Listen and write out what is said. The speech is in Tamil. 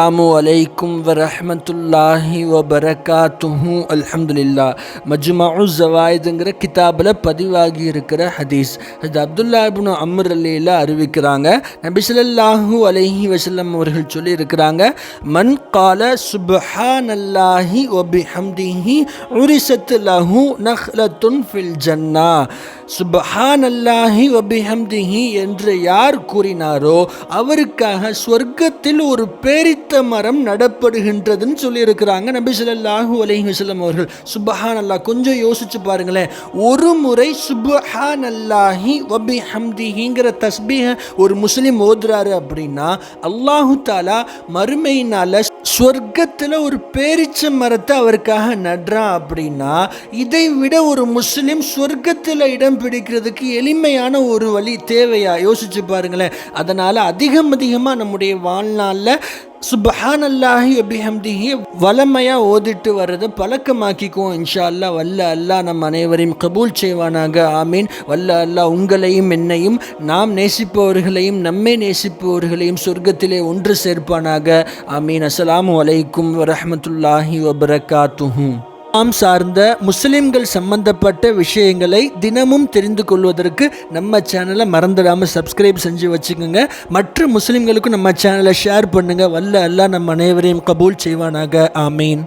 அஸ்ஸலாமு அலைக்கும் வரஹ்மத்துல்லாஹி வபரகாத்துஹு. அல்ஹம்துலில்லா. மஜ்மஉ ஸவாயிதுங்கிற கிதாபில் பதிவாகி இருக்கிற ஹதீஸ். அது அப்துல்லா இப்னு அம்ர் ரலியல்லாஹு அறிவிக்கிறாங்க, நபி ஸல்லல்லாஹு அலைஹி வஸல்லம் அவர்கள் சொல்லி இருக்கிறாங்க, மன் கால சுப்ஹானல்லாஹி வபிஹம்திஹி உரிசத் லஹு நஹ்லத்துன் ஃபில் ஜன்னா. சுப்ஹானல்லாஹி வபிஹம்திஹி என்று யார் கூறினாரோ அவருக்காக சொர்க்கத்தில் ஒரு பேரித்த மரம் நடப்படுகின்றதுன்னு சொல்லியிருக்கிறாங்க நபி ஸல்லல்லாஹு அலைஹி வஸல்லம் அவர்கள். சுப்ஹானல்லாஹ், கொஞ்சம் யோசிச்சு பாருங்களேன். ஒரு முறை சுப்ஹானல்லாஹி வபிஹம்திஹிங்கிற தஸ்பீஹ ஒரு முஸ்லிம் ஓதுறாரு அப்படின்னா அல்லாஹு தாலா மறுமையினால சொர்க்கத்தில் ஒரு பேரிச்ச மரத்தை அவருக்காக நடுறான் அப்படின்னா இதை விட ஒரு முஸ்லிம் சொர்க்கத்தில் இடம் பிடிக்கிறதுக்கு எளிமையான ஒரு வழி தேவையா? யோசிச்சு பாருங்களேன். அதனால் அதிகமாக நம்முடைய வாழ்நாளில் சுப்ஹானல்லாஹி வபிஹம்திஹி வளமையாக ஓதிட்டு வர்றதை பழக்கமாக்கிக்குவோம். இன்ஷா அல்லாஹ். வல்ல அல்லாஹ் நம் அனைவரையும் கபூல் செய்வானாக. ஆமீன். வல்ல அல்லாஹ் உங்களையும் என்னையும், நாம் நேசிப்பவர்களையும் நம்மை நேசிப்பவர்களையும் சொர்க்கத்திலே ஒன்று சேர்ப்பானாக. ஆமீன். அஸ்ஸலாமு அலைக்கும் வரஹ்மத்துல்லாஹி வபரகாத்துஹு. சார்ந்த முஸ்லிம்கள் சம்பந்தப்பட்ட விஷயங்களை தினமும் தெரிந்து கொள்வதற்கு நம்ம சேனலை மறந்துடாமல் சப்ஸ்கிரைப் செஞ்சு வச்சுக்கோங்க. மற்ற முஸ்லிம்களுக்கும் நம்ம சேனலை ஷேர் பண்ணுங்கள். வல்ல அல்லாஹ் நம் அனைவரையும் கபூல் செய்வானாக. ஆமீன்.